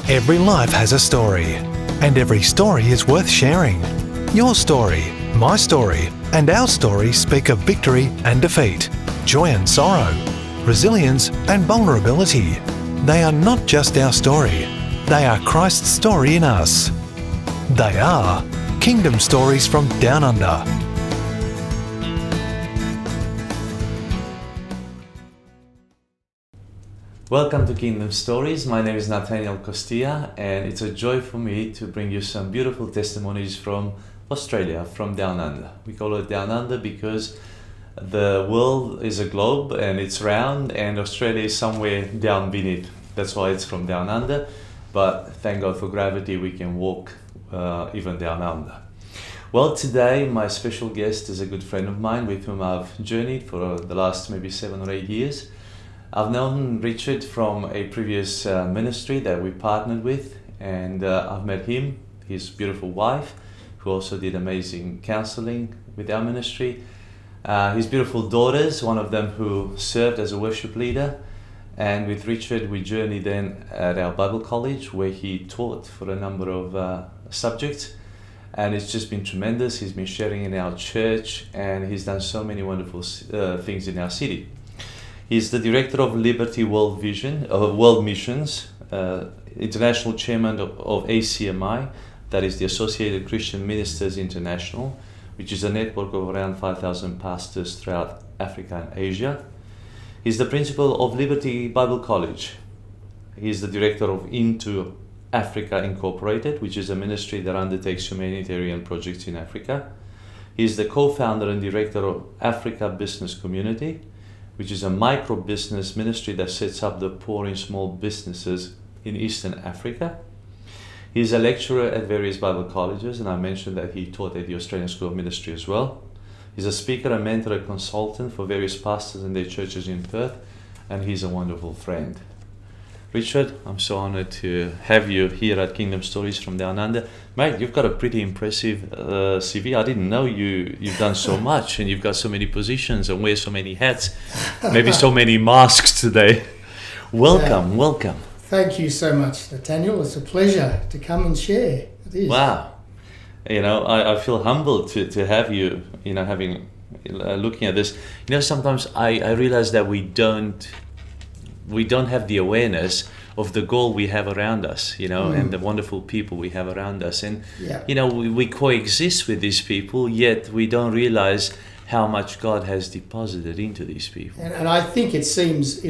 Every life has a story, and every story is worth sharing. Your story, my story, and our story speak of victory and defeat, joy and sorrow, resilience and vulnerability. They are not just our story, they are Christ's story in us. They are Kingdom Stories from Down Under. Welcome to Kingdom Stories. My name is Natanael Costea, and it's a joy for me to bring you some beautiful testimonies from Australia, from Down Under. We call it Down Under because the world is a globe and it's round, and Australia is somewhere down beneath. That's why it's from Down Under. But thank God for gravity, we can walk even down under. Well, today my special guest is a good friend of mine with whom I've journeyed for the last maybe 7 or 8 years. I've known Richard from a previous ministry that we partnered with, and I've met him, his beautiful wife, who also did amazing counseling with our ministry, his beautiful daughters, one of them who served as a worship leader, and with Richard we journeyed then at our Bible college where he taught for a number of subjects, and it's just been tremendous. He's been sharing in our church and he's done so many wonderful things in our city. He's the director of Liberty World Missions, international chairman of ACMI, that is the Associated Christian Ministers International, which is a network of around 5,000 pastors throughout Africa and Asia. He's the principal of Liberty Bible College. He's the director of Into Africa Incorporated, which is a ministry that undertakes humanitarian projects in Africa. He's the co-founder and director of Africa Business Community, which is a micro-business ministry that sets up the poor in small businesses in Eastern Africa. He's a lecturer at various Bible colleges, and I mentioned that he taught at the Australian School of Ministry as well. He's a speaker, a mentor, a consultant for various pastors and their churches in Perth, and he's a wonderful friend. Richard, I'm so honoured to have you here at Kingdom Stories from Down Under. Mate, you've got a pretty impressive CV. I didn't know you've done so much, and you've got so many positions and wear so many hats, maybe so many masks today. Welcome. Thank you so much, Nathaniel. It's a pleasure to come and share. It is. Wow. I feel humbled to have you, looking at this. Sometimes I realize that we don't have the awareness of the goal we have around us, and the wonderful people we have around us. And, we coexist with these people, yet we don't realize how much God has deposited into these people. And I think it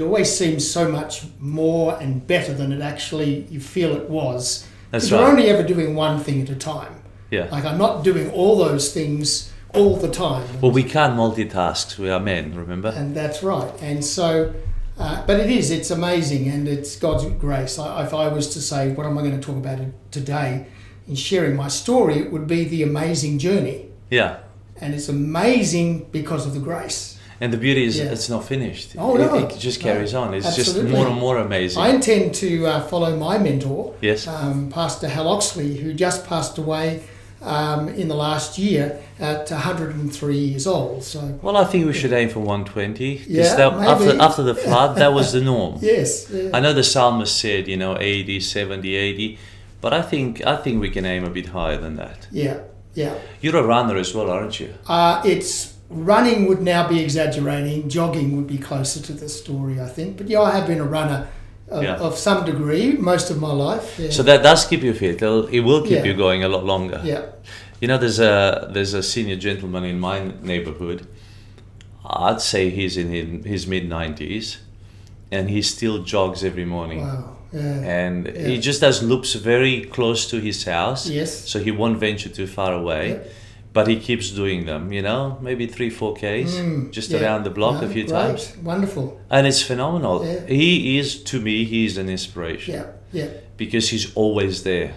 always seems so much more and better than it actually, you feel it was. That's right. You're only ever doing one thing at a time. Yeah. Like I'm not doing all those things all the time. Well, we can't multitask. We are men, remember? And that's right. And so... but it's amazing, and it's God's grace. If I was to say, what am I going to talk about today in sharing my story, it would be the amazing journey. Yeah. And it's amazing because of the grace. And the beauty is it's not finished. Oh, no. It just carries on. It's Absolutely. Just more and more amazing. I intend to follow my mentor, yes, Pastor Hal Oxley, who just passed away in the last year at 103 years old. So, well, I think we should aim for 120. Yeah, after the flood, that was the norm. Yes. Yeah. I know the psalmist said, 80, 70, 80, but I think we can aim a bit higher than that. Yeah. You're a runner as well, aren't you? Running would now be exaggerating. Jogging would be closer to the story, I think. But I have been a runner of some degree most of my life. Yeah. So that does keep you fit. It will keep you going a lot longer. Yeah. There's a senior gentleman in my neighborhood. I'd say he's in his mid-90s, and he still jogs every morning. Wow. Yeah. And he just does loops very close to his house. Yes. So he won't venture too far away. Yeah. But he keeps doing them, maybe 3-4 Ks, just around the block a few times. Wonderful. And it's phenomenal. Yeah. To me, he's an inspiration. Yeah. Because he's always there.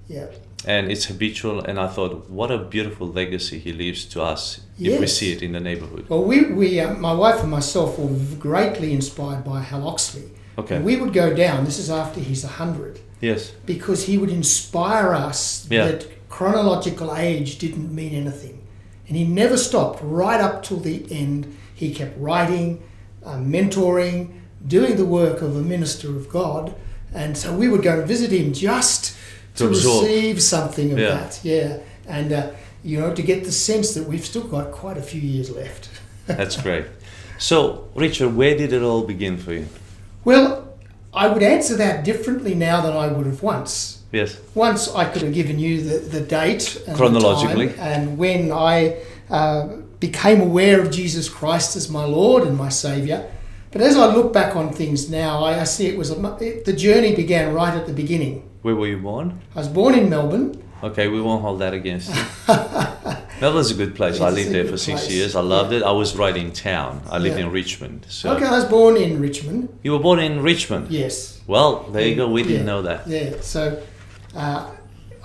Yeah. And it's habitual, and I thought, what a beautiful legacy he leaves to us if we see it in the neighborhood. Well, we my wife and myself were greatly inspired by Hal Oxley. Okay. And we would go down, this is after he's 100. Yes. Because he would inspire us that chronological age didn't mean anything. And he never stopped right up till the end. He kept writing, mentoring, doing the work of a minister of God, And so we would go and visit him just to receive something of that. Yeah. And, to get the sense that we've still got quite a few years left. That's great. So, Richard, where did it all begin for you? Well, I would answer that differently now than I would have once. Yes. Once I could have given you the date and chronologically, the time, and when I became aware of Jesus Christ as my Lord and my Saviour. But as I look back on things now, I see the journey began right at the beginning. Where were you born? I was born in Melbourne. Okay, we won't hold that against you. Melbourne's a good place. I lived there for 6 years. I loved it. I was right in town. I lived in Richmond. So. Okay, I was born in Richmond. You were born in Richmond? Yes. Well, there you go. We didn't know that. Yeah, so I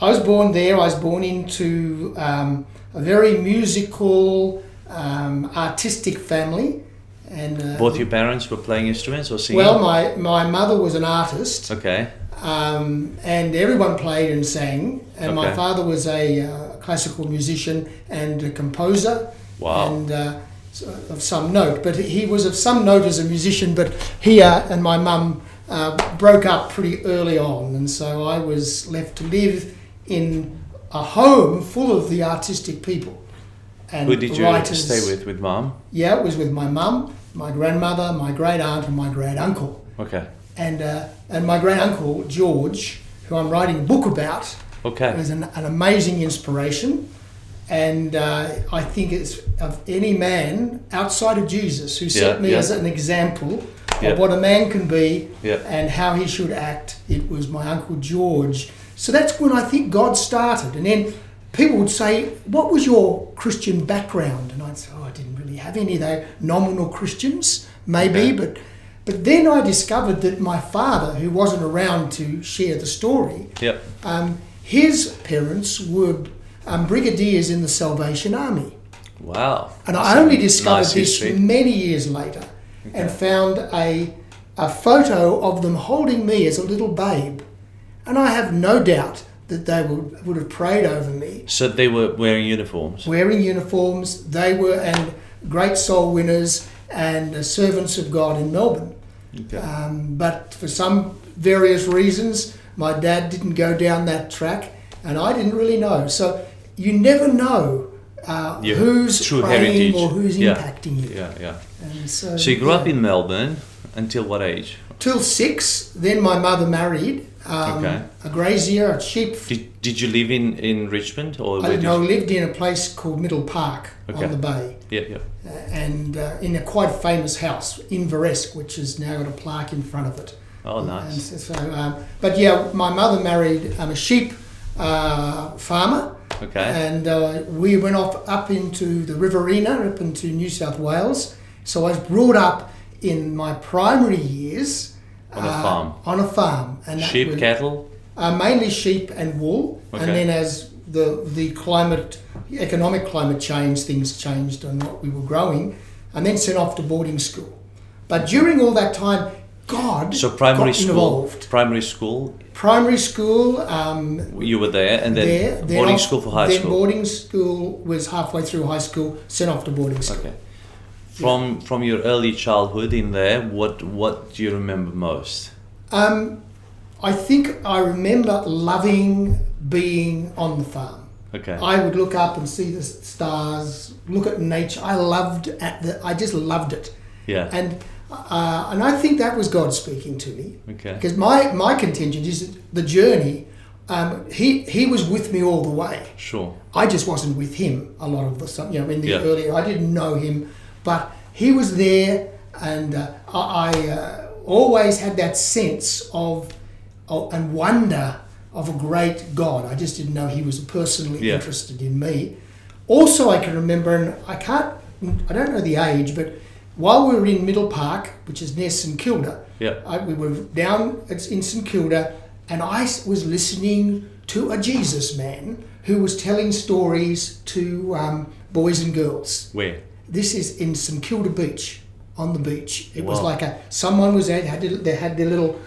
was born there. I was born into a very musical, artistic family. And both your parents were playing instruments or singing? Well, my mother was an artist. Okay. And everyone played and sang. And my father was a classical musician and a composer. Wow. And of some note. But he was of some note as a musician, but he and my mum broke up pretty early on. And so I was left to live in a home full of the artistic people. And who did you writers. Stay with Mum? Yeah, it was with my mum, my grandmother, my great aunt, and my great uncle. Okay. And my great uncle George, who I'm writing a book about, was an amazing inspiration. And I think it's of any man outside of Jesus who set me as an example of what a man can be and how he should act. It was my Uncle George. So that's when I think God started. And then people would say, what was your Christian background? And I'd say, I didn't really have any. They nominal Christians, maybe. But then I discovered that my father, who wasn't around to share the story, his parents were brigadiers in the Salvation Army. Wow. And I only discovered this many years later and found a photo of them holding me as a little babe. And I have no doubt that they would have prayed over me. So they were wearing uniforms? Wearing uniforms. They were and great soul winners and servants of God in Melbourne. Okay. But for some various reasons, my dad didn't go down that track and I didn't really know. So you never know who's true praying heritage. Or who's impacting you. Yeah. And so you grew up in Melbourne until what age? Till 6. Then my mother married a grazier, a sheep. Did you live in Richmond or? I lived in a place called Middle Park on the bay. Yeah. And in a quite famous house, Inveresk, which has now got a plaque in front of it. Oh, nice. And so, but yeah, my mother married a sheep farmer. Okay. And we went off up into the Riverina, up into New South Wales. So I was brought up in my primary years on a farm. On a farm, and sheep, cattle. Mainly sheep and wool, and then as the economic climate changed, things changed on what we were growing, and then sent off to boarding school. But during all that time, God got involved. Primary school. Primary school. You were there, and then boarding school for high school. Then boarding school was halfway through high school, sent off to boarding school. Okay. From your early childhood in there, what do you remember most? I think I remember loving being on the farm. Okay. I would look up and see the stars, look at nature. I just loved it. Yeah. And I think that was God speaking to me. Okay. Because my contention is that the journey, he was with me all the way. Sure. I just wasn't with him a lot of the time. In the earlier, I didn't know him, but he was there, and I always had that sense of and wonder of a great God. I just didn't know he was personally interested in me. Also, I can remember, and I don't know the age, but while we were in Middle Park, which is near St Kilda, we were down in St Kilda, and I was listening to a Jesus man who was telling stories to boys and girls. Where? This is in St Kilda Beach, on the beach. It was like someone was there, they had their little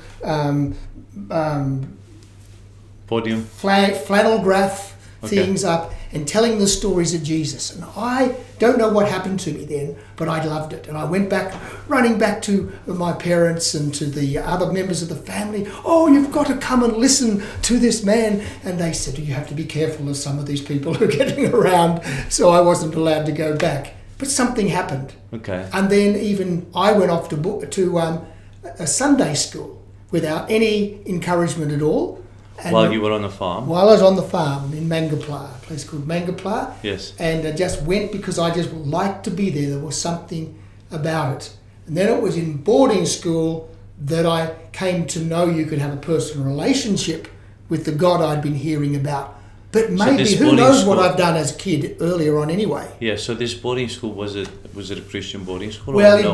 podium, flannel graph things up and telling the stories of Jesus. And I don't know what happened to me then, but I loved it. And I went back, running back to my parents and to the other members of the family. Oh, you've got to come and listen to this man. And they said, you have to be careful of some of these people who are getting around. So I wasn't allowed to go back. But something happened. Okay. And then even I went off to a Sunday school without any encouragement at all. And while you were on the farm? While I was on the farm in Mangapla, a place called Mangapla. Yes. And I just went because I just liked to be there. There was something about it. And then it was in boarding school that I came to know you could have a personal relationship with the God I'd been hearing about. But maybe, who knows what I've done as a kid earlier on anyway. Yeah, so this boarding school, was it a Christian boarding school? Well, it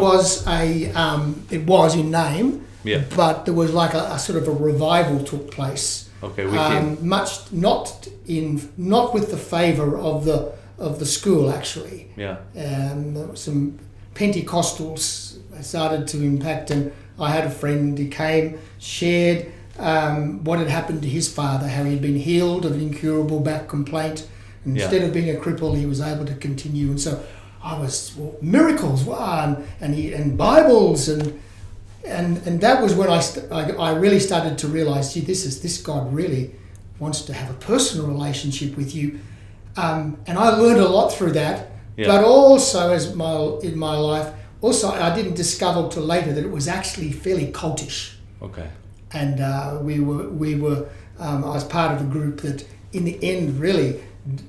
was in name, yeah. But there was like a sort of a revival took place. Okay, with much not with the favour of the school actually. Yeah. Some Pentecostals started to impact, and I had a friend who came, shared what had happened to his father, how he had been healed of an incurable back complaint. And instead of being a cripple, he was able to continue. And so I was, miracles, wow, and Bibles, and that was when I really started to realise, gee, this God really wants to have a personal relationship with you. And I learned a lot through that. Yeah. But also in my life, also I didn't discover till later that it was actually fairly cultish. Okay. And we were I was part of a group that in the end really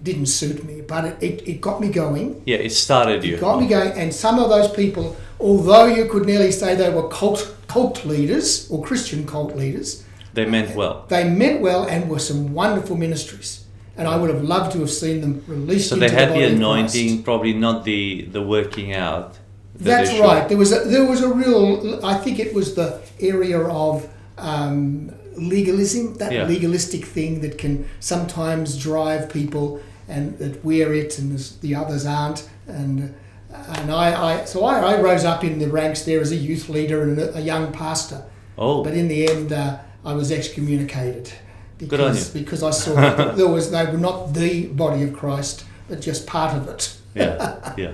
didn't suit me, but it got me going. Yeah, it started you. It got me going, and some of those people, although you could nearly say they were cult leaders or Christian cult leaders, they meant well. They meant well and were some wonderful ministries. And I would have loved to have seen them released into the body of Christ. So they had the anointing, probably not the working out. That's right. There was a real, I think it was the area of legalism, that legalistic thing that can sometimes drive people, and that we're it and the others aren't. And I rose up in the ranks there as a youth leader and a young pastor. Oh. But in the end, I was excommunicated because I saw that they were not the body of Christ, but just part of it. Yeah, yeah.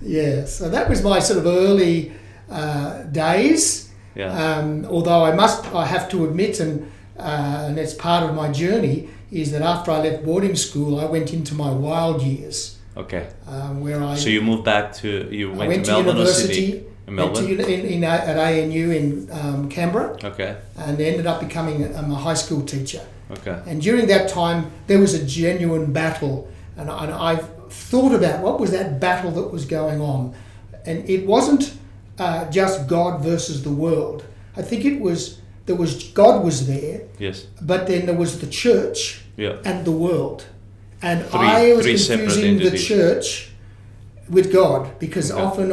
Yeah, so that was my sort of early days. Yeah. Although I have to admit, and it's part of my journey, is that after I left boarding school, I went into my wild years. Okay. So you moved back to Melbourne university in Melbourne? at ANU in Canberra. Okay. And ended up becoming a high school teacher. Okay. And during that time, there was a genuine battle, and I've thought about what was that battle that was going on, and it wasn't just God versus the world. I think God was there. Yes. But then there was the church and the world. And I was confusing the church with God, because often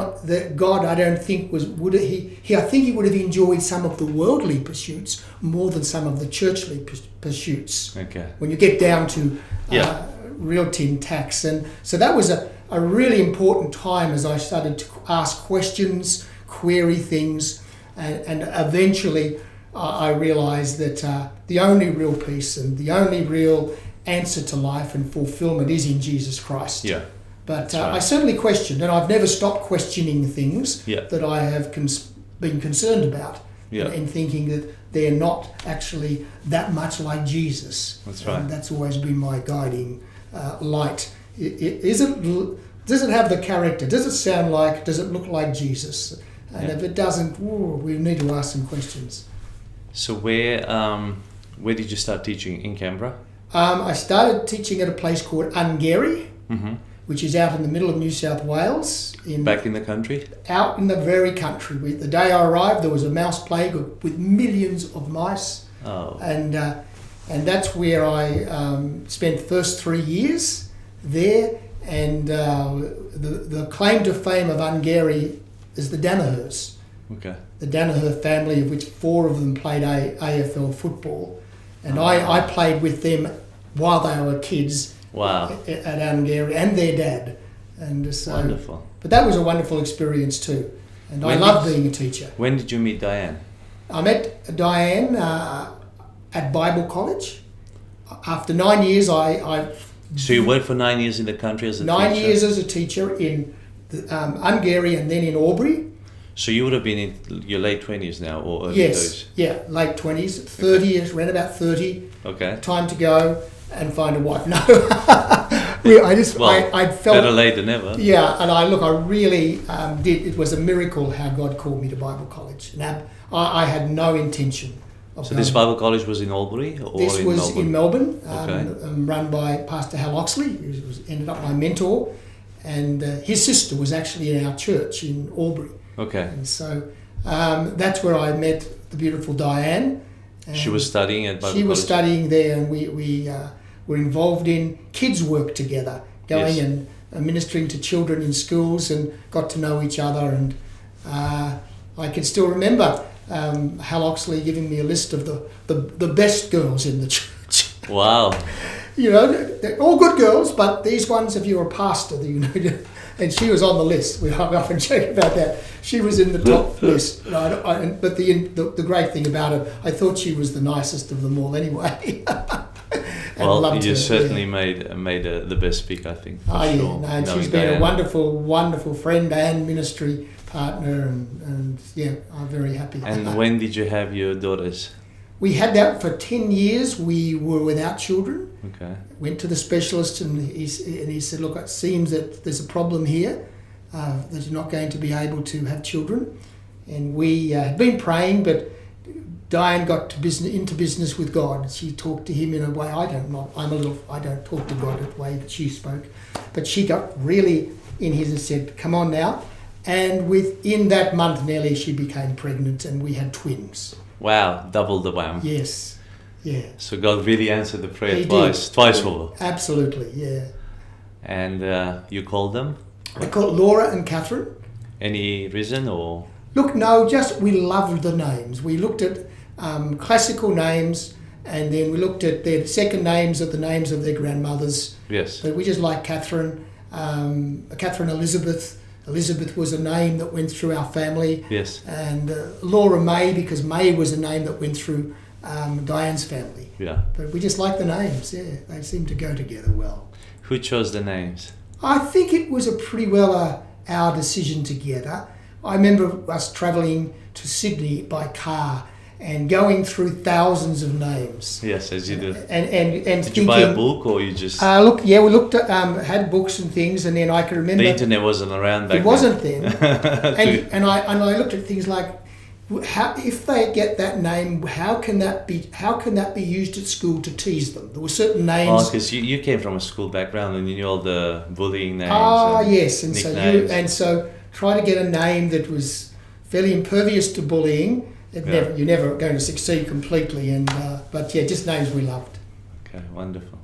God, I don't think I think he would have enjoyed some of the worldly pursuits more than some of the churchly pursuits. Okay. When you get down to real tin tacks. And so that was a really important time as I started to ask questions, query things, and eventually I realised that the only real peace and the only real answer to life and fulfilment is in Jesus Christ. Yeah. But I certainly questioned, and I've never stopped questioning things that I have been concerned about, and thinking that they're not actually that much like Jesus. That's right. And that's always been my guiding light. Does it have the character? Does it sound like? Does it look like Jesus? And if it doesn't, we need to ask some questions. So where did you start teaching in Canberra? I started teaching at a place called Albury, which is out in the middle of New South Wales. Back in the country? Out in the very country. The day I arrived, there was a mouse plague with millions of mice. Oh. And that's where I spent the first 3 years there. And the claim to fame of Albury is the Danahers. Okay. The Danaher family, of which 4 of them played AFL football. And I played with them while they were kids. Wow. At Albury, and their dad. And so, wonderful. But that was a wonderful experience too. And I loved being a teacher. When did you meet Diane? I met Diane at Bible college. After 9 years, I So you worked for 9 years in the country as a teacher? 9 years as a teacher in Albury and then in Albury. So you would have been in your late 20s now, or early Yes, 30s? yeah, late 20s, 30, around about 30. Okay. Time to go and find a wife. No, I felt better late than never. Yeah, and I really did. It was a miracle how God called me to Bible college. And I had no intention of So this Bible college was in Albury, or this in was Melbourne? in Melbourne, Okay. run by Pastor Hal Oxley, who ended up my mentor, and his sister was actually in our church in Albury. Okay. And so that's where I met the beautiful Diane. She was studying at Bible She was college? studying there, and we were involved in kids' work together, going Yes. and ministering to children in schools, and got to know each other. And I can still remember Hal Oxley giving me a list of the best girls in the church. Wow. You know, they're all good girls, but these ones, if you're a pastor, you know, and she was on the list. We often joke about that. She was in the top list. But the great thing about her, I thought she was the nicest of them all anyway. Well, you certainly made the best speaker, I think. For yeah, sure. no, and Knowing she's been Diane. a wonderful, wonderful friend and ministry partner, and yeah, I'm very happy. And when did you have your daughters? We had that for 10 years. We were without children. Okay. Went to the specialist, and he said, look, it seems that there's a problem here, that you're not going to be able to have children. And we had been praying, but Diane got into business with God. She talked to him in a way I don't talk to God the way that she spoke. But she got really in his and said, come on now. And within that month nearly, she became pregnant, and we had twins. Wow, double the wham. Yes, yeah. So God really answered the prayer He twice did. for. Absolutely, yeah. And you called them? I called Laura and Catherine. Any reason, or? Look, no, just we loved the names. We looked at classical names, and then we looked at their second names of the names of their grandmothers. Yes. But we just liked Catherine, Catherine Elizabeth. Elizabeth was a name that went through our family. Yes. And Laura May, because May was a name that went through Diane's family. Yeah. But we just like the names, yeah. They seem to go together well. Who chose the names? I think it was a pretty well our decision together. I remember us travelling to Sydney by car and going through thousands of names. Yes, as you do. And Did thinking, you buy a book, or you just... we looked at, had books and things, and then I could remember... The internet wasn't around back then. It wasn't then. and I looked at things like, how, if they get that name, how can that be used at school to tease them? There were certain names... Oh, because you came from a school background and you knew all the bullying names. Yes, and nicknames. so try to get a name that was fairly impervious to bullying. You're never going to succeed completely, but yeah, just names we loved. Okay, wonderful.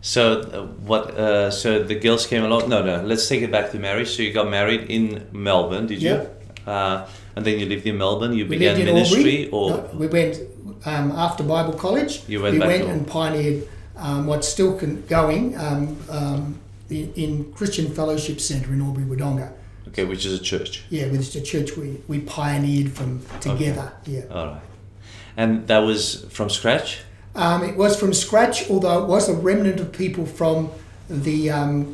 So so the girls came along. No. Let's take it back to marriage. So you got married in Melbourne, did you? Yep. And then you lived in Melbourne. You We began lived in ministry, Albury. or No, we went after Bible college. You went back to and pioneered what's still going in Christian Fellowship Centre in Albury, Wodonga. Okay, which is a church. Yeah, with the church we pioneered from together. Okay. Yeah. All right. And that was from scratch? It was from scratch, although it was a remnant of people from the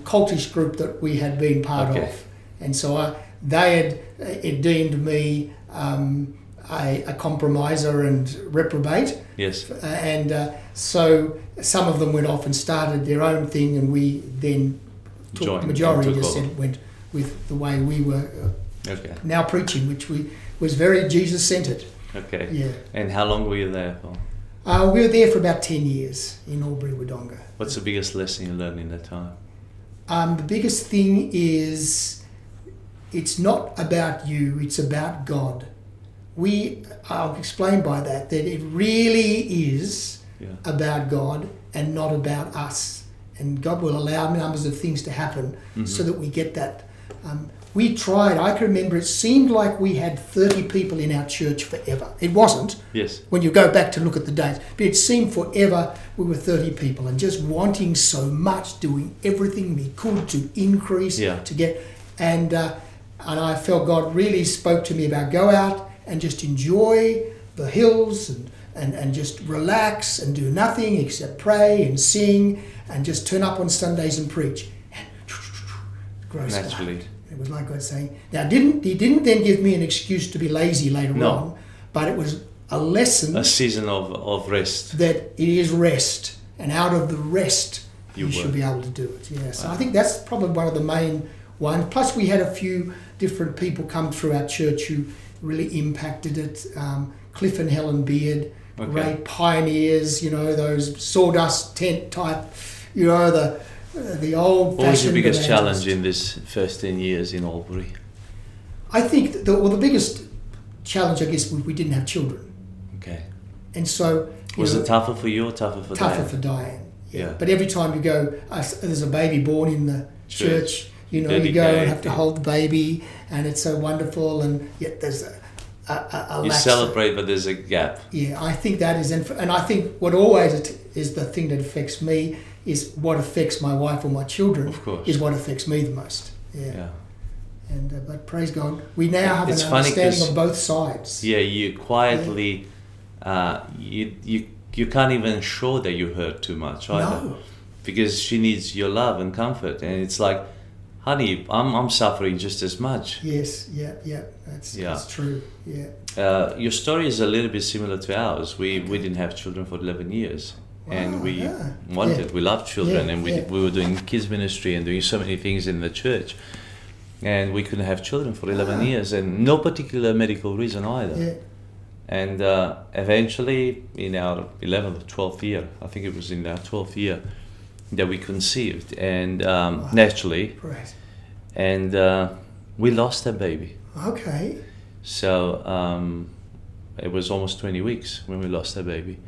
cultish group that we had been part of. And so they had deemed me a compromiser and reprobate. Yes. And so some of them went off and started their own thing, and we then took the majority went with the way we were now preaching, which was very Jesus-centred. Okay. Yeah. And how long were you there for? We were there for about 10 years in Albury, Wodonga. What's the biggest lesson you learned in that time? The biggest thing is it's not about you, it's about God. I'll explain by that it really is about God and not about us. And God will allow numbers of things to happen so that we get that. We tried, I can remember it seemed like we had 30 people in our church forever. It wasn't. Yes. When you go back to look at the dates. But it seemed forever we were 30 people and just wanting so much, doing everything we could to increase, to get... And I felt God really spoke to me about go out and just enjoy the hills and just relax and do nothing except pray and sing and just turn up on Sundays and preach. And grow Naturally. It was like God saying, now he didn't then give me an excuse to be lazy later on, but it was a lesson. A season of rest. That it is rest, and out of the rest you should work. be able to do it. Yeah, so I think that's probably one of the main ones. Plus we had a few different people come through our church who really impacted it. Cliff and Helen Beard, great pioneers, those sawdust tent type, the old-fashioned. What was your biggest evangelist. challenge in this first 10 years in Albury? I think the biggest challenge, I guess, was we didn't have children. Okay. And so... Was it tougher for you or tougher for Diane? Tougher for Diane, yeah. But every time you go, there's a baby born in the church, you go and have to hold the baby, and it's so wonderful, and yet there's a you celebrate, but there's a gap. Yeah, I think that is... And I think what always is the thing that affects me is what affects my wife or my children. Of course. Is what affects me the most. Yeah. And but praise God, we now have It's an funny understanding of both sides. Yeah, you quietly, you can't even show that you hurt too much either. No. Because she needs your love and comfort, and it's like, honey, I'm suffering just as much. Yes, that's true. Yeah. Your story is a little bit similar to ours. We didn't have children for 11 years. Wow, and we wanted, we loved children, and we were doing kids ministry and doing so many things in the church. And we couldn't have children for 11 years, and no particular medical reason either. Yeah. And eventually, in our 11th or 12th year, I think it was in our 12th year, that we conceived, and naturally. Right. And we lost that baby. Okay. So it was almost 20 weeks when we lost that baby.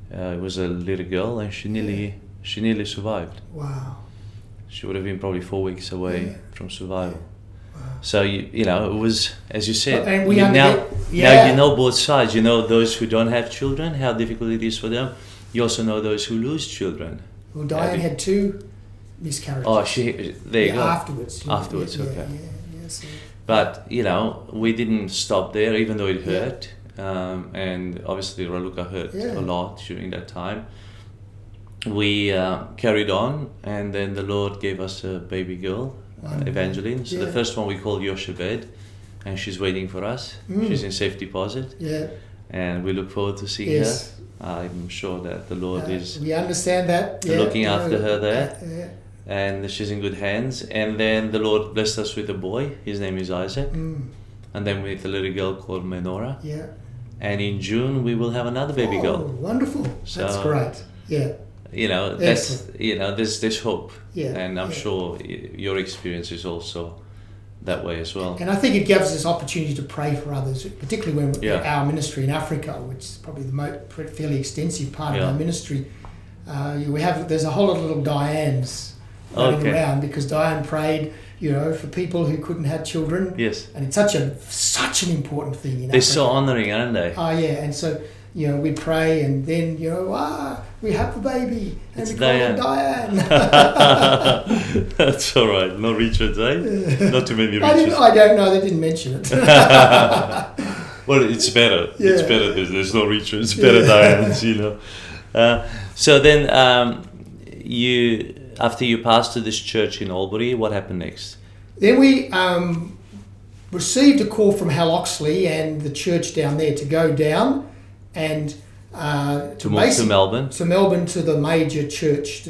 It was a little girl, and she nearly survived. Wow. She would have been probably 4 weeks away from survival. Wow. So you know, it was, as you said, And we now you know both sides. You know those who don't have children, how difficult it is for them. You also know those who lose children. Well, Diane had 2 miscarriages. Oh, there you go. Afterwards. Afterwards, okay. Yes. But you know, we didn't stop there, even though it hurt. And obviously Raluca hurt a lot during that time. We carried on, and then the Lord gave us a baby girl, Evangeline. So the first one we called Yoshebed, and she's waiting for us. She's in safe deposit. Yeah. And we look forward to seeing her. I'm sure that the Lord is we understand that. looking after her there. And she's in good hands. And then the Lord blessed us with a boy. His name is Isaac. And then with a little girl called Menora. Yeah. And in June we will have another baby girl. Wonderful. So, that's great. Yeah. You know, there's hope. Yeah. And I'm sure your experience is also that way as well. And I think it gives us opportunity to pray for others, particularly when our ministry in Africa, which is probably the fairly extensive part of our ministry. There's a whole lot of little Dianes running around, because Diane prayed, for people who couldn't have children. Yes. And it's such an important thing in Africa. They're so honouring, aren't they? Oh yeah, and so we pray, and then we have the baby, and it's we call her Diane. That's all right. No Richards, eh? Not too many Richards. I don't know. They didn't mention it. Well, it's better. Yeah. It's better. There's no Richards. It's better Diane's, So then, after you passed to this church in Albury, what happened next? Then we received a call from Hal Oxley and the church down there to go down and to move to Melbourne. To Melbourne, to the major church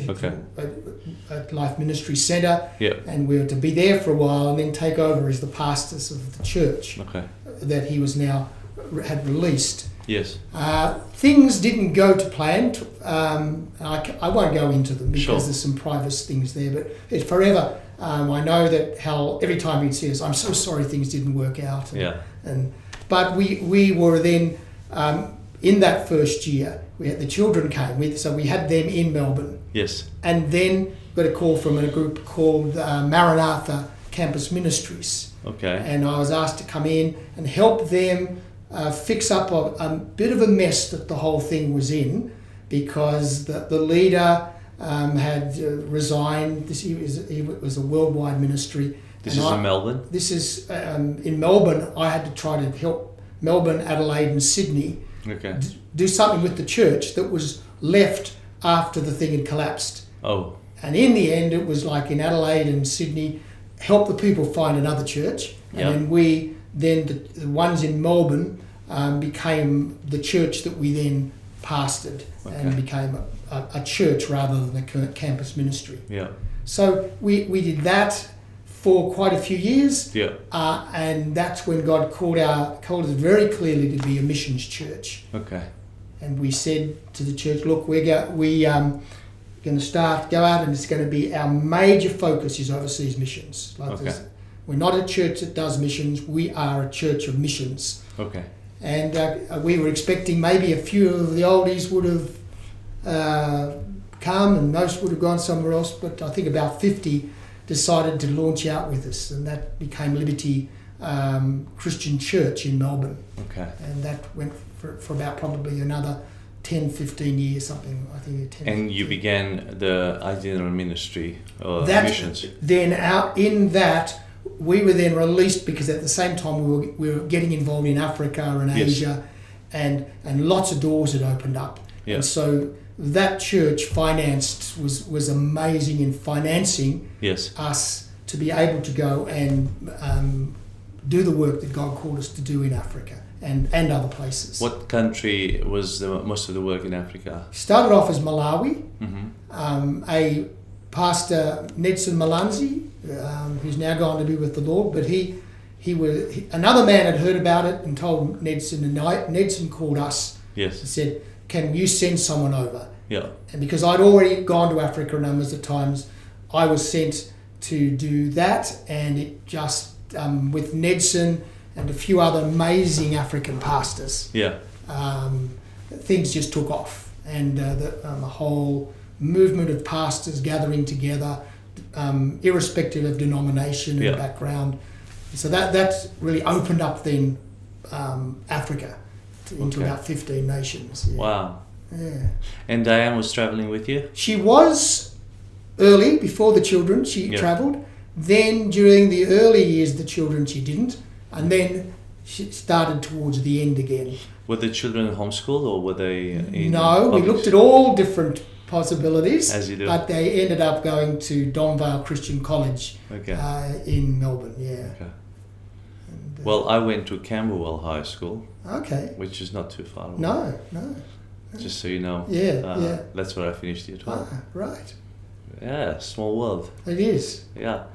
at Life Ministry Centre. Yep. And we were to be there for a while and then take over as the pastors of the church that he was now had released. Yes. Things didn't go to plan. I won't go into them because there's some private things there, but it's forever. I know that Hal, every time he'd see us, I'm so sorry things didn't work out. But we were then, in that first year, the children came, so we had them in Melbourne. Yes. And then got a call from a group called Maranatha Campus Ministries. Okay. And I was asked to come in and help them fix up a bit of a mess that the whole thing was in, because the leader had resigned. He was a worldwide ministry. This is in Melbourne? This is in Melbourne. I had to try to help Melbourne, Adelaide and Sydney Okay. do something with the church that was left after the thing had collapsed. Oh. And in the end, it was like in Adelaide and Sydney, help the people find another church. And then the ones in Melbourne became the church that we then pastored and became a church rather than a campus ministry. Yeah. So we did that for quite a few years. Yeah. And that's when God called us very clearly to be a missions church. Okay. And we said to the church, look, we're going to go out, and it's going to be our major focus is overseas missions. We're not a church that does missions. We are a church of missions. Okay. And we were expecting maybe a few of the oldies would have come, and most would have gone somewhere else. But I think about 50 decided to launch out with us, and that became Liberty Christian Church in Melbourne. Okay. And that went for about probably another 10, 15 years, something, I think. 10, and you began the itinerant ministry or missions. Then in that, we were then released because at the same time we were getting involved in Africa and Asia, and lots of doors had opened up. Yeah. And so that church was amazing in financing us to be able to go and do the work that God called us to do in Africa and other places. What country was most of the work in Africa? Started off as Malawi. Mm-hmm. A pastor, Nedson Malanzi, who's now gone to be with the Lord, but another man had heard about it and told Nedson, and Nedson called us. Yes. And said, can you send someone over? Yeah. And because I'd already gone to Africa numbers of times, I was sent to do that, and it just, with Nedson and a few other amazing African pastors, things just took off. And the whole movement of pastors gathering together, irrespective of denomination and background. So that really opened up then Africa into about 15 nations. Yeah. Wow. Yeah. And Diane was traveling with you? She was early, before the children, she travelled. Then during the early years, the children, she didn't. And then she started towards the end again. Were the children homeschooled or were they in No, we looked at all different possibilities. As you do. But they ended up going to Donvale Christian College in Melbourne, yeah. Okay. And, well, I went to Camberwell High School. Okay. Which is not too far away. No. Just so you know. Yeah. That's where I finished year 12. Right. Yeah, small world. It is. Yeah.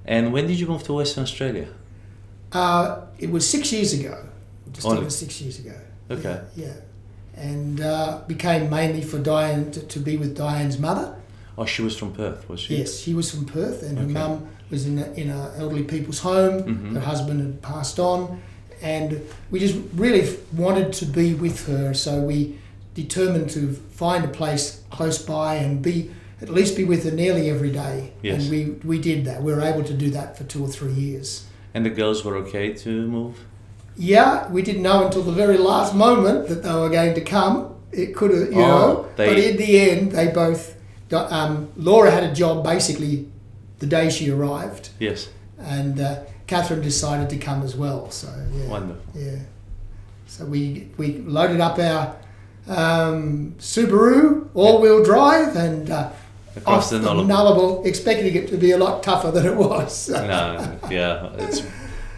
And when did you move to Western Australia? It was 6 years ago. Just over 6 years ago. Okay. Yeah. And became mainly for Diane to be with Diane's mother. Oh, she was from Perth, was she? Yes, she was from Perth, and her mum was in a elderly people's home. Mm-hmm. Her husband had passed on, and we just really wanted to be with her. So we determined to find a place close by and at least be with her nearly every day. Yes. And we did that. We were able to do that for 2 or 3 years. And the girls were okay to move? Yeah, we didn't know until the very last moment that they were going to come. It could have, you know. But in the end, they both got... Laura had a job basically the day she arrived. Yes. And Catherine decided to come as well. So, yeah. Wonderful. Yeah. So we loaded up our Subaru all-wheel drive and across the Nullarbor, expecting it to be a lot tougher than it was.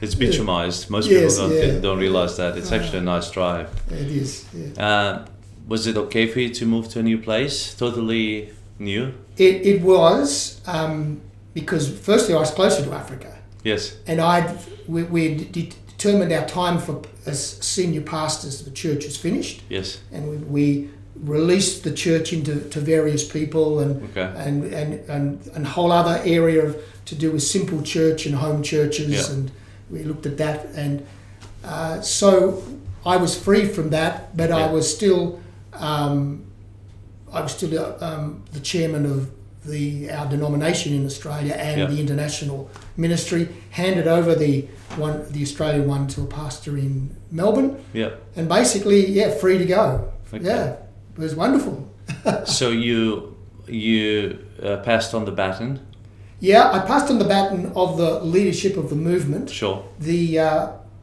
It's bitumised. Most people don't realise that. It's actually a nice drive. It is. Yeah. Was it okay for you to move to a new place? Totally new? It was because firstly I was closer to Africa. Yes. And we determined our time as senior pastors. The church was finished. Yes. And we released the church into various people and whole other area to do with simple church and home churches, and we looked at that, and so I was free from that, but I was still the chairman of our denomination in Australia and the international ministry. Handed over the Australian one to a pastor in Melbourne. Yeah. And basically, free to go. Okay. Yeah. It was wonderful. So you passed on the baton? Yeah, I passed on the baton of the leadership of the movement. Sure. The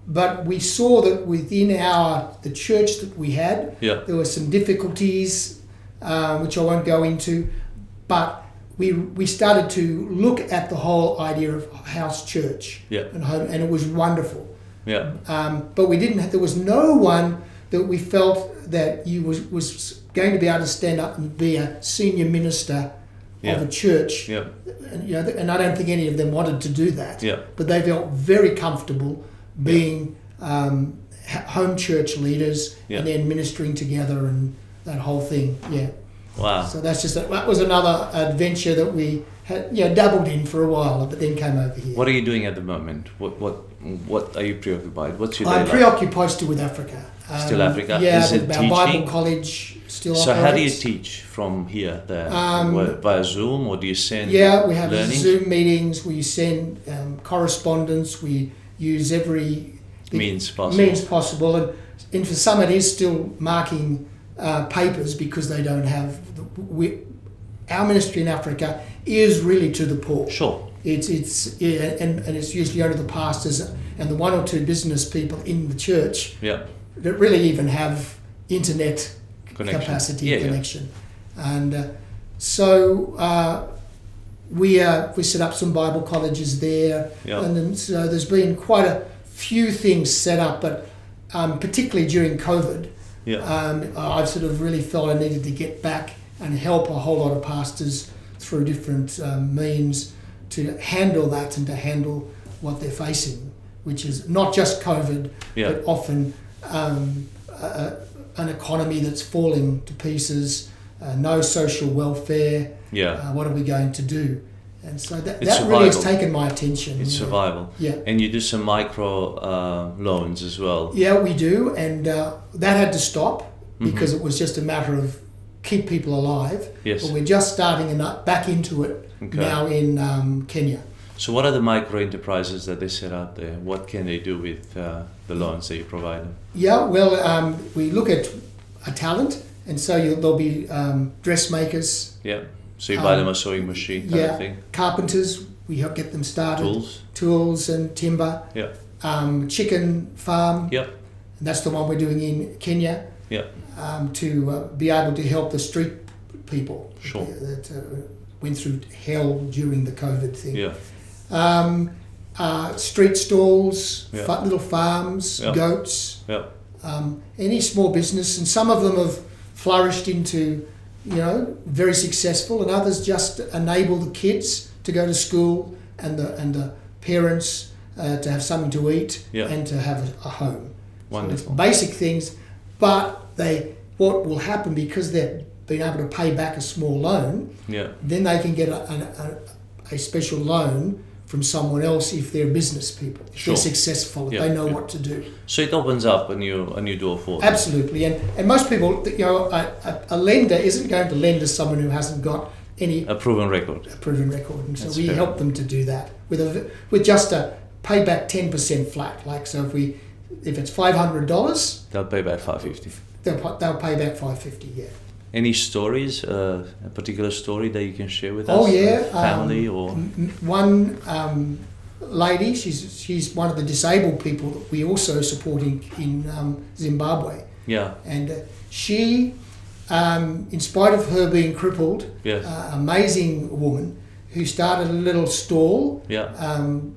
but we saw that within the church that we had, there were some difficulties, which I won't go into, but we started to look at the whole idea of house church and home, and it was wonderful. But there was no one that we felt that was going to be able to stand up and be a senior minister of a church. And I don't think any of them wanted to do that. But they felt very comfortable being home church leaders and then ministering together and that whole thing. Wow. So that was another adventure that we had dabbled in for a while, but then came over here. What are you doing at the moment? What are you preoccupied? What's your day I'm like? preoccupied still with Africa. Still Africa? Yeah, Is it our teaching? Bible college still So operates. how do you teach from here there? Via Zoom, or do you send we have learning? Zoom meetings. We send correspondence. We use every means possible. And for some it is still marking papers because they don't have our ministry in Africa is really to the poor. Sure. And it's usually only the pastors and the one or two business people in the church that really even have internet capacity connection. And so we set up some Bible colleges there, and then, so there's been quite a few things set up, but particularly during COVID, I've sort of really felt I needed to get back and help a whole lot of pastors through different means to handle that and to handle what they're facing, which is not just COVID, but often an economy that's falling to pieces, no social welfare. What are we going to do? And so that really has taken my attention. It's survival. And you do some micro loans as well. Yeah, we do, and that had to stop because it was just a matter of keep people alive. But we're just starting back into it now in Kenya. So what are the micro enterprises that they set up there? What can they do with the loans that you provide them? We look at a talent, and so there'll be dressmakers. So you buy them a sewing machine kind of thing? Carpenters, we help get them started. Tools and timber. Chicken farm. And that's the one we're doing in Kenya. To be able to help the street people that went through hell during the COVID thing. Street stalls, little farms, goats, any small business, and some of them have flourished into very successful, and others just enable the kids to go to school and the parents to have something to eat and to have a home. Wonderful. So it's basic things, but what will happen because they've been able to pay back a small loan, then they can get a special loan from someone else if they're business people, if they're successful, if they know what to do. So it opens up a new door for them. Absolutely, and most people, a lender isn't going to lend to someone who hasn't got a proven record. And so we help them to do that with just a pay back 10% flat. Like so, if it's $500, they'll pay back $550. They'll pay back $550. Any stories, a particular story that you can share with us? Oh yeah, family or one lady. She's one of the disabled people that we also support in Zimbabwe. And she, in spite of her being crippled, amazing woman who started a little stall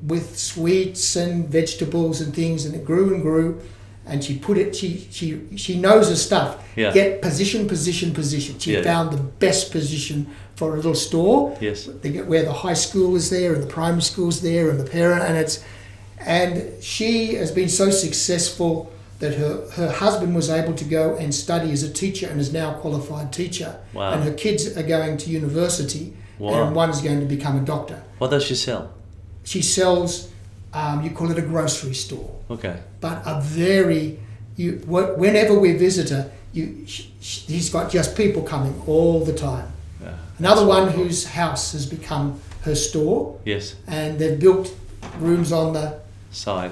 with sweets and vegetables and things, and it grew and grew. And she put it. She knows her stuff. Get position. She found the best position for a little store. Where the high school is there, and the primary school is there, and the parent, and she has been so successful that her husband was able to go and study as a teacher and is now a qualified teacher. And her kids are going to university, and one's going to become a doctor. What does she sell? She sells. You call it a grocery store. But whenever we visit her, he's got just people coming all the time. Another one whose house has become her store. And they've built rooms on the side.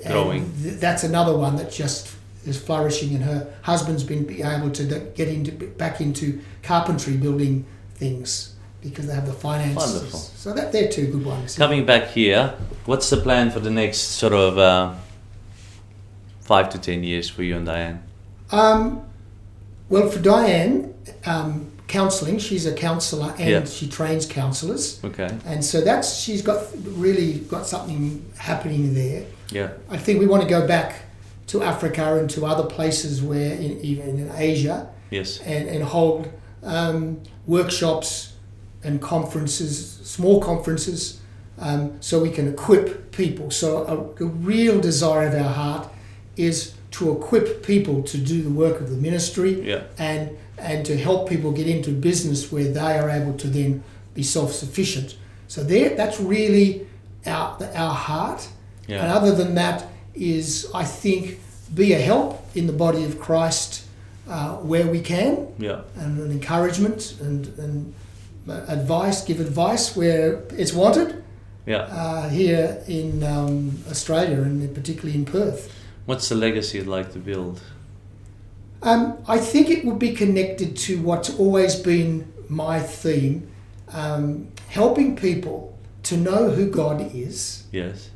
Growing. That's another one that just is flourishing, and her husband's been able to get back into carpentry, building things, because they have the finances. Wonderful. So they're two good ones. Coming back here, what's the plan for the next sort of 5 to 10 years for you and Diane? Well, for Diane, counselling. She's a counsellor and Yeah. she trains counsellors. Okay. And so she's really got something happening there. Yeah. I think we want to go back to Africa and to other places where, even in Asia, Yes. and hold workshops and conferences, small conferences, so we can equip people. So a real desire of our heart is to equip people to do the work of the ministry, Yeah. and to help people get into business where they are able to then be self-sufficient. So that's really our heart. Yeah. And other than that is, I think, be a help in the body of Christ where we can, Yeah. and an encouragement and give advice where it's wanted. Yeah. Here in Australia, and particularly in Perth. What's the legacy you'd like to build? I think it would be connected to what's always been my theme, helping people to know who God is, Yes.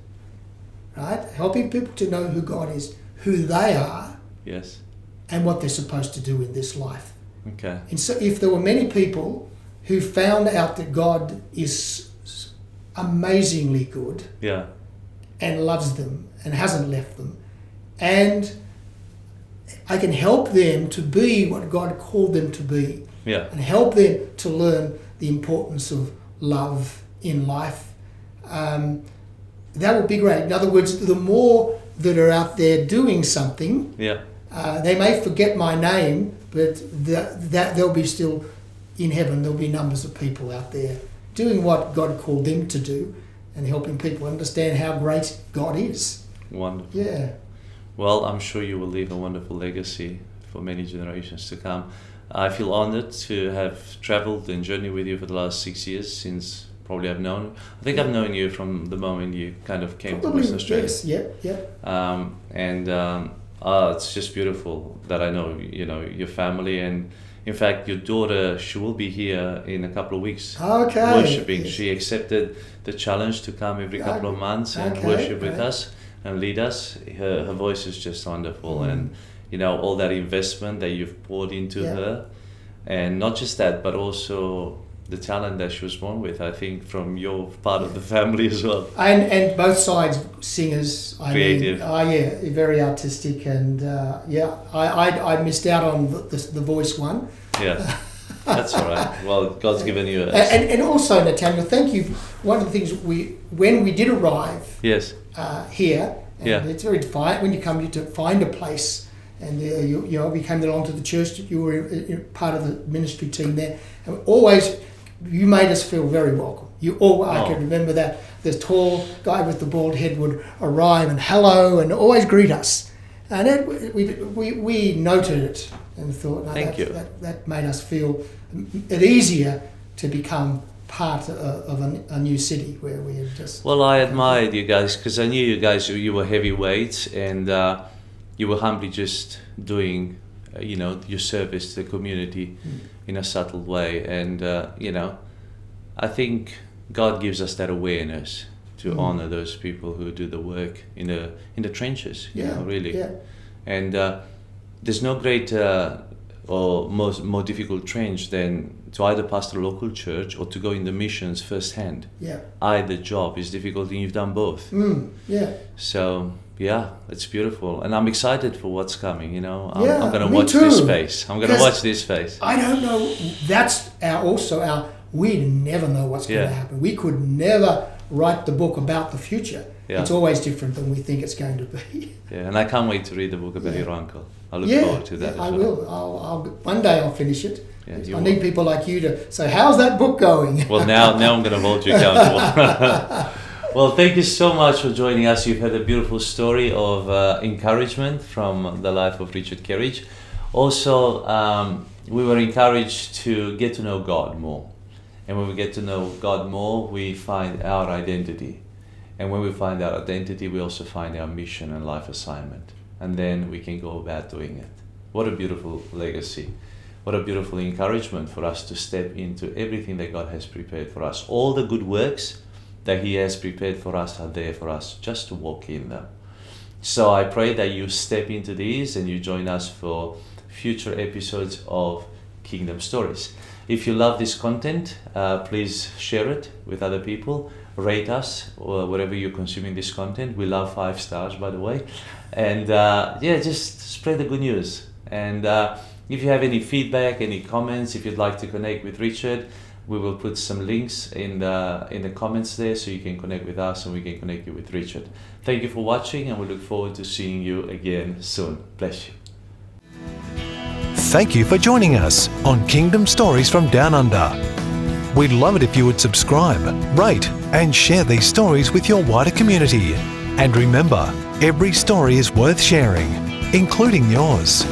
right? Helping people to know who God is, who they are, Yes. and what they're supposed to do in this life. Okay. And so if there were many people who found out that God is amazingly good Yeah. and loves them and hasn't left them, and I can help them to be what God called them to be, Yeah. and help them to learn the importance of love in life, that would be great. In other words, the more that are out there doing something, Yeah. they may forget my name, but that they'll be still in heaven. There'll be numbers of people out there doing what God called them to do, and helping people understand how great God is. Wonderful. Yeah. Well, I'm sure you will leave a wonderful legacy for many generations to come. I feel honored to have traveled and journeyed with you for the last 6 years, since probably I've known you from the moment you kind of came to Western Australia. Yes. Yep. It's just beautiful that I know, your family, and in fact, your daughter, she will be here in a couple of weeks. Okay. Worshiping. Yes. She accepted the challenge to come every couple of months and Okay, worship with great. us and lead us. Her voice is just wonderful, and all that investment that you've poured into her, and not just that, but also the talent that she was born with, I think, from your part of the family as well. And both sides, singers. Creative. Very artistic, and I missed out on the voice one. Yeah, that's all right. Well, God's given you a... And also, Nathaniel, thank you. One of the things when we did arrive Yes. here, and Yeah. it's very defiant when you come to find a place, and we came along to the church. You were part of the ministry team there, and always you made us feel very welcome. I can remember that the tall guy with the bald head would arrive and hello and always greet us, and we noted it and thought, no, Thank you. That made us feel it easier to become part of a new city where we had just... Well, I admired you guys, because I knew you guys, you were heavyweights, and you were humbly just doing, your service to the community in a subtle way. And, I think God gives us that awareness to honor those people who do the work in the trenches, really. Yeah. And there's no greater or more difficult trench than to either pastor a local church or to go in the missions firsthand. Yeah. Either job is difficult, and you've done both. Yeah. So it's beautiful, and I'm excited for what's coming. I'm going to me watch too. this space. I'm going to 'Cause watch this space. I don't know. That's we never know what's going to happen. We could never write the book about the future. Yeah. It's always different than we think it's going to be. Yeah, and I can't wait to read the book about your uncle. I look forward to that. I as well. will. I'll one day I'll finish it. Yeah, I you need will. people like you to say, how's that book going? Well, now I'm going to hold you accountable. Well, thank you so much for joining us. You've had a beautiful story of encouragement from the life of Richard Kerridge. Also, we were encouraged to get to know God more. And when we get to know God more, we find our identity. And when we find our identity, we also find our mission and life assignment. And then we can go about doing it. What a beautiful legacy. What a beautiful encouragement for us to step into everything that God has prepared for us. All the good works that He has prepared for us are there for us just to walk in them. So I pray that you step into these and you join us for future episodes of Kingdom Stories. If you love this content, please share it with other people. Rate us or wherever you're consuming this content. We love 5 stars, by the way. And just spread the good news. And if you have any feedback, any comments, if you'd like to connect with Richard, we will put some links in the comments there so you can connect with us and we can connect you with Richard. Thank you for watching, and we look forward to seeing you again soon. Bless you. Thank you for joining us on Kingdom Stories from Down Under. We'd love it if you would subscribe, rate, and share these stories with your wider community. And remember, every story is worth sharing, including yours.